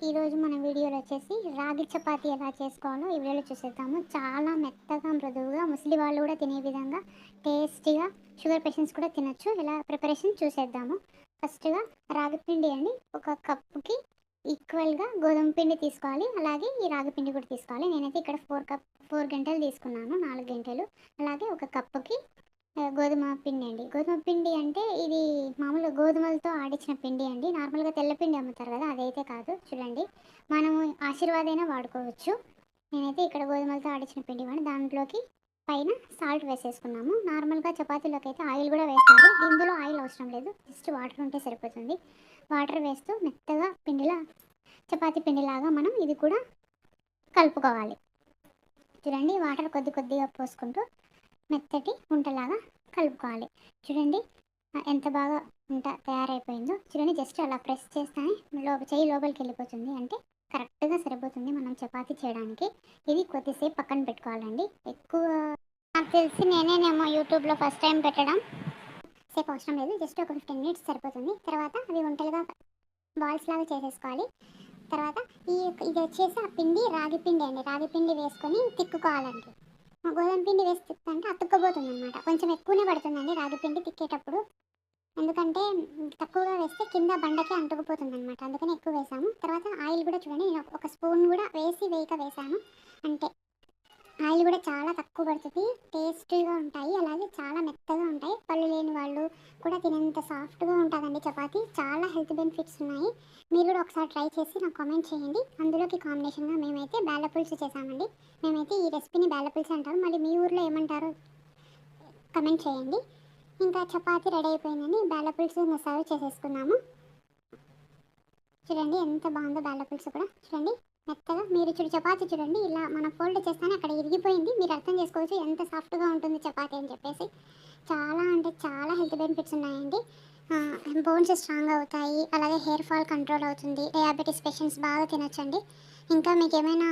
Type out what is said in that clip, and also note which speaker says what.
Speaker 1: ఈరోజు మన వీడియోలో వచ్చేసి రాగి చపాతీ ఎలా చేసుకోవాలో ఈ వీడియోలో చూసేద్దాము. చాలా మెత్తగా మృదువుగా ముసలి వాళ్ళు కూడా తినే విధంగా టేస్టీగా షుగర్ పేషెంట్స్ కూడా తినొచ్చు. ఇలా ప్రిపరేషన్ చూసేద్దాము. ఫస్ట్గా రాగి పిండి అండి, ఒక కప్పుకి ఈక్వల్గా గోధుమ పిండి తీసుకోవాలి. అలాగే ఈ రాగి పిండి కూడా తీసుకోవాలి. నేనైతే ఇక్కడ 4 గంటలు తీసుకున్నాను, 4 గంటలు. అలాగే ఒక కప్పుకి గోధుమ పిండి అండి. గోధుమ పిండి అంటే ఇది మామూలుగా గోధుమలతో ఆడించిన పిండి అండి. నార్మల్గా తెల్ల పిండి అమ్ముతారు కదా, అదైతే కాదు. చూడండి, మనము ఆశీర్వాద్ అయినా వాడుకోవచ్చు. నేనైతే ఇక్కడ గోధుమలతో ఆడించిన పిండి వాడి దాంట్లోకి పైన సాల్ట్ వేసేసుకున్నాము. నార్మల్గా చపాతీలోకి అయితే ఆయిల్ కూడా వేస్తారు. ఇందులో ఆయిల్ అవసరం లేదు, జస్ట్ వాటర్ ఉంటే సరిపోతుంది. వాటర్ వేస్తూ మెత్తగా పిండిలా చపాతీ పిండిలాగా మనం ఇది కూడా కలుపుకోవాలి. చూడండి, వాటర్ కొద్ది కొద్దిగా పోసుకుంటూ మెత్తటి ఉంటలాగా కలుపుకోవాలి. చూడండి ఎంత బాగా ఉంట తయారైపోయిందో. చూడండి, జస్ట్ అలా ప్రెస్ చేస్తేనే చెయ్యి లోపలికి వెళ్ళిపోతుంది. అంటే కరెక్ట్గా సరిపోతుంది మనం చపాతీ చేయడానికి. ఇది కొద్దిసేపు పక్కన పెట్టుకోవాలండి. ఎక్కువ నాకు తెలిసి నేనేనేమో యూట్యూబ్లో ఫస్ట్ టైం పెట్టడం. సేపు అవసరం లేదు, జస్ట్ ఒక 15 మినిట్స్ సరిపోతుంది. తర్వాత అవి ఉంటలుగా బాల్స్ లాగా చేసేసుకోవాలి. తర్వాత ఇది వచ్చేసి ఆ పిండి రాగి పిండి అండి. రాగి పిండి వేసుకొని తిక్కుకోవాలండి. గోధుమ పిండి వేసి తిప్పుతుంటే అతుక్కపోతుంది అనమాట. కొంచెం ఎక్కువనే పడుతుందండి రాగి పిండి తిక్కేటప్పుడు. ఎందుకంటే తక్కువగా వేస్తే కింద బండకి అంటుకుపోతుంది అనమాట. అందుకని ఎక్కువ వేసాము. తర్వాత ఆయిల్ కూడా చూడండి, నేను ఒక స్పూన్ కూడా వేయక వేసాను. అంటే ఆయిల్ కూడా చాలా తక్కువ పడుతుంది. టేస్టీగా ఉంటాయి, అలాగే చాలా మెత్తగా ఉంటాయి. పళ్ళు లేని వాళ్ళు కూడా తినేంత సాఫ్ట్గా ఉంటుందండి చపాతీ. చాలా హెల్త్ బెనిఫిట్స్ ఉన్నాయి. మీరు కూడా ఒకసారి ట్రై చేసి నాకు కామెంట్ చేయండి. అందులోకి కాంబినేషన్గా మేమైతే బేళ్ళ పులుసు చేసామండి. మేమైతే ఈ రెసిపీని బేళ్ళ పులుసు అంటారు. మళ్ళీ మీ ఊర్లో ఏమంటారో కమెంట్ చేయండి. ఇంకా చపాతీ రెడీ అయిపోయిందండి. బేళ్ళ పులుసు సర్వ్ చేసేసుకున్నాము. చూడండి ఎంత బాగుందో బేళ్ళ పులుసు కూడా. చూడండి మెత్తగా, మీరు చపాతీ చూడండి ఇలా మనం ఫోల్డ్ చేస్తానే అక్కడ ఇరిగిపోయింది. మీరు అర్థం చేసుకోవచ్చు ఎంత సాఫ్ట్గా ఉంటుంది చపాతీ అని చెప్పేసి. చాలా అంటే చాలా హెల్త్ బెనిఫిట్స్ ఉన్నాయండి. బోన్స్ స్ట్రాంగ్ అవుతాయి, అలాగే హెయిర్ ఫాల్ కంట్రోల్ అవుతుంది. డయాబెటీస్ పేషెంట్స్ బాగా తినొచ్చండి. ఇంకా మీకు ఏమైనా